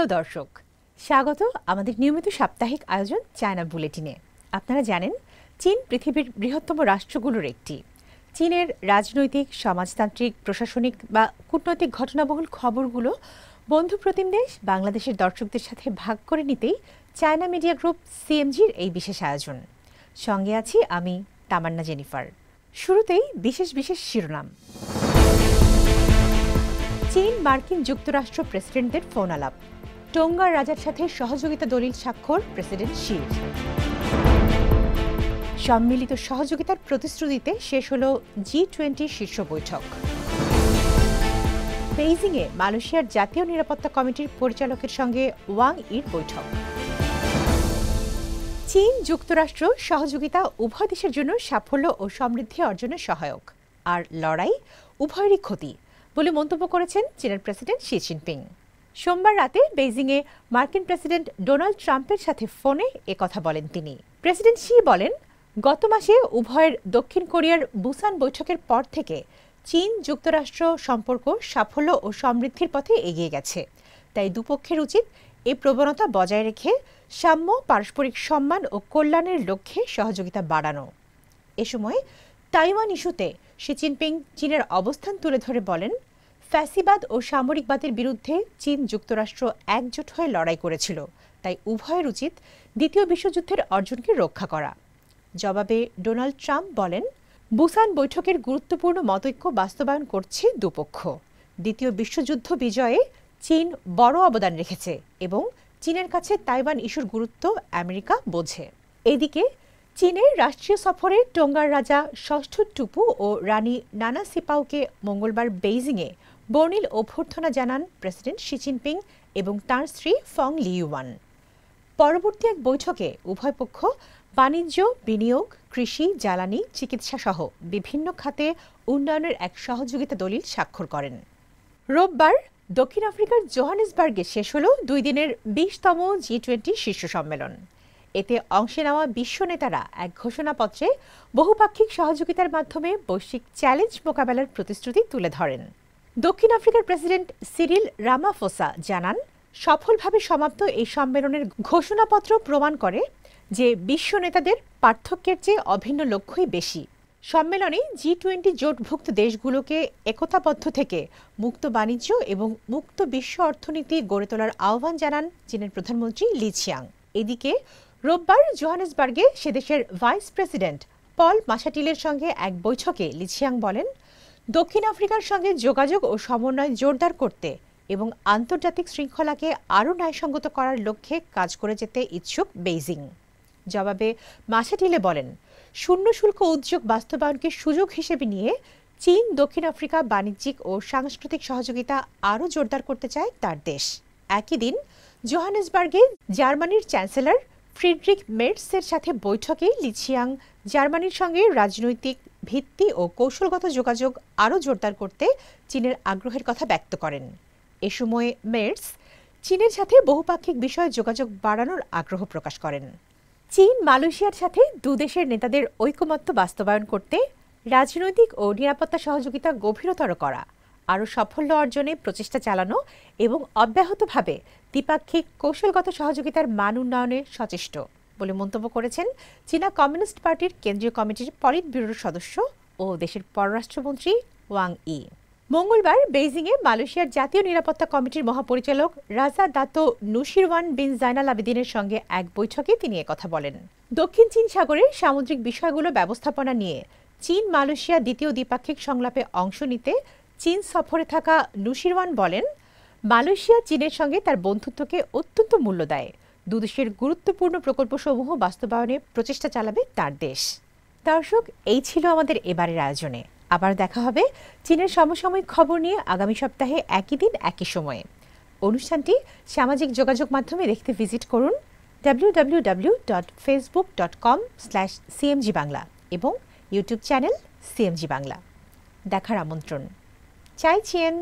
প্রিয় দর্শক, স্বাগত আমাদের নিয়মিত সাপ্তাহিক আয়োজন চায়না বুলেটিনে। আপনারা জানেন, চীন পৃথিবীর বৃহত্তম রাষ্ট্রগুলোর একটি। চীনের রাজনৈতিক, সমাজতান্ত্রিক, প্রশাসনিক বা কূটনৈতিক ঘটনাবহুল খবরগুলো বন্ধু প্রতিম দেশ বাংলাদেশের দর্শকদের সাথে ভাগ করে নিতেই চায়না মিডিয়া গ্রুপ সিএমজির এই বিশেষ আয়োজন। সঙ্গে আছি আমি তামান্না জেনিফার। শুরুতেই বিশেষ বিশেষ শিরোনাম। চীন মার্কিন যুক্তরাষ্ট্র প্রেসিডেন্টদের ফোন আলাপ। টোঙ্গার রাজার সাথে সহযোগিতা দলিল স্বাক্ষর প্রেসিডেন্ট শির। সম্মিলিত সহযোগিতার প্রতিশ্রুতিতে শেষ হল G20 শীর্ষ বৈঠক। বেইজিংয়ে মালয়েশিয়ার জাতীয় নিরাপত্তা কমিটির পরিচালকের সঙ্গে ওয়াং ইর বৈঠক। চীন যুক্তরাষ্ট্র সহযোগিতা উভয় দেশের জন্য সাফল্য ও সমৃদ্ধি অর্জনে সহায়ক, আর লড়াই উভয়েরই ক্ষতি বলে মন্তব্য করেছেন চীনের প্রেসিডেন্ট শি জিনপিং। সোমবার রাতে বেইজিংয়ে মার্কিন প্রেসিডেন্ট ডোনাল্ড ট্রাম্পের সাথে ফোনে একথা বলেন তিনি। প্রেসিডেন্ট শি বলেন, গত মাসে উভয়ের দক্ষিণ কোরিয়ার বুসান বৈঠকের পর থেকে চীন যুক্তরাষ্ট্র সম্পর্ক সাফল্য ও সমৃদ্ধির পথে এগিয়ে গেছে। তাই দুপক্ষের উচিত এই প্রবণতা বজায় রেখে সাম্য, পারস্পরিক সম্মান ও কল্যাণের লক্ষ্যে সহযোগিতা বাড়ানো। এ সময় তাইওয়ান ইস্যুতে শি জিনপিং চীনের অবস্থান তুলে ধরে বলেন, ফ্যাসিবাদ ও সামরিকবাদের বিরুদ্ধে চীন যুক্তরাষ্ট্র একজোট হয়ে লড়াই করেছিল, তাই উভয়ের উচিত দ্বিতীয় বিশ্বযুদ্ধের অর্জনকে রক্ষা করা। জবাবে ডোনাল্ড ট্রাম্প বলেন, বুসান বৈঠকের গুরুত্বপূর্ণ মতৈক্য বাস্তবায়ন করছে দুপক্ষ। দ্বিতীয় বিশ্বযুদ্ধ বিজয়ে চীন বড় অবদান রেখেছে এবং চীনের কাছে তাইওয়ান ইস্যুর গুরুত্ব আমেরিকা বোঝে। এদিকে চীনের রাষ্ট্রীয় সফরে টোঙ্গার রাজা ষষ্ঠ টুপু ও রানী নানা সিপাউকে মঙ্গলবার বেইজিংয়ে বর্ণিল অভ্যর্থনা জানান প্রেসিডেন্ট শি জিনপিং এবং তাঁর স্ত্রী ফং লিইউয়ান। পরবর্তী এক বৈঠকে উভয় পক্ষ বাণিজ্য, বিনিয়োগ, কৃষি, জ্বালানি, চিকিৎসা সহ বিভিন্ন খাতে উন্নয়নের এক সহযোগিতা দলিল স্বাক্ষর করেন। রোববার দক্ষিণ আফ্রিকার জোহানেসবার্গে শেষ হল 2 দিনের 20তম G20 শীর্ষ সম্মেলন। এতে অংশে নেওয়া বিশ্ব নেতারা এক ঘোষণাপত্রে বহুপাক্ষিক সহযোগিতার মাধ্যমে বৈশ্বিক চ্যালেঞ্জ মোকাবেলার প্রতিশ্রুতি তুলে ধরেন। দক্ষিণ আফ্রিকার প্রেসিডেন্ট সিরিল রামাফোসা জানান, সফলভাবে সমাপ্ত এই সম্মেলনের ঘোষণাপত্র প্রমাণ করে যে বিশ্ব নেতাদের পার্থক্যের চেয়ে অভিন্ন লক্ষ্যই বেশি। সম্মেলনে G20 জোটভুক্ত দেশগুলোকে একতাবদ্ধ থেকে মুক্ত বাণিজ্য এবং মুক্ত বিশ্ব অর্থনীতি গড়ে তোলার আহ্বান জানান চীনের প্রধানমন্ত্রী লি ছিয়াং। এদিকে রোববার জোহানেসবার্গে সেদেশের ভাইস প্রেসিডেন্ট পল মাসাটিলের সঙ্গে এক বৈঠকে লি ছিয়াং বলেন, দক্ষিণ আফ্রিকার সঙ্গে যোগাযোগ ও সমন্বয় জোরদার করতে এবং আন্তর্জাতিক শৃঙ্খলাকে আরও ন্যায়সঙ্গত করার লক্ষ্যে কাজ করে যেতে ইচ্ছুক বেইজিং। জবাবে মাসাটিলে বলেন, শূন্য শুল্ক উদ্যোগ বাস্তবায়নকে সুযোগ হিসেবে নিয়ে চীন দক্ষিণ আফ্রিকা বাণিজ্যিক ও সাংস্কৃতিক সহযোগিতা আরও জোরদার করতে চায় তার দেশ। একই দিন জোহানেসবার্গে জার্মানির চ্যান্সেলর ফ্রিডরিখ মের্টসের সাথে বৈঠকে লি ছিয়াং জার্মানির সঙ্গে রাজনৈতিক ভিত্তি ও কৌশলগত যোগাযোগ আরও জোরদার করতে চীনের আগ্রহের কথা ব্যক্ত করেন। এ সময় মের্টস চীনের সাথে বহুপাক্ষিক বিষয়ে যোগাযোগ বাড়ানোর আগ্রহ প্রকাশ করেন। চীন মালয়েশিয়ার সাথে দুদেশের নেতাদের ঐকমত্য বাস্তবায়ন করতে রাজনৈতিক ও নিরাপত্তা সহযোগিতা গভীরতর করা, আরও সাফল্য অর্জনে প্রচেষ্টা চালানো এবং অব্যাহতভাবে দ্বিপাক্ষিক কৌশলগত সহযোগিতার মান উন্নয়নে সচেষ্ট বলে মন্তব্য করেছেন চীনা কমিউনিস্ট পার্টির কেন্দ্রীয় কমিটির পলিট ব্যুরোর সদস্য ও দেশের পররাষ্ট্রমন্ত্রী ওয়াং ই। মঙ্গলবার বেইজিংয়ে মালয়েশিয়ার জাতীয় নিরাপত্তা কমিটির মহাপরিচালক রাজা দাতো নুশিরওয়ান বিন জাইনাল আবেদিনের সঙ্গে এক বৈঠকে তিনি একথা বলেন। দক্ষিণ চীন সাগরের সামুদ্রিক বিষয়গুলো ব্যবস্থাপনা নিয়ে চীন মালয়েশিয়া দ্বিতীয় দ্বিপাক্ষিক সংলাপে অংশ নিতে চীন সফরে থাকা নুশিরওয়ান বলেন, মালয়েশিয়া চীনের সঙ্গে তার বন্ধুত্বকে অত্যন্ত মূল্য দেয়। দুদেশের গুরুত্বপূর্ণ প্রকল্পসমূহ বাস্তবায়নে প্রচেষ্টা চালাবে তার দেশ। দর্শক, এই ছিল আমাদের এবারের আয়োজনে। আবার দেখা হবে চীনের সমসাময়িক খবর নিয়ে আগামী সপ্তাহে একই দিন একই সময়ে। অনুষ্ঠানটি সামাজিক যোগাযোগ মাধ্যমে দেখতে ভিজিট করুন www.facebook.com/cmg বাংলা এবং ইউটিউব চ্যানেল সিএমজি বাংলা। দেখার আমন্ত্রণ। চাইছেন।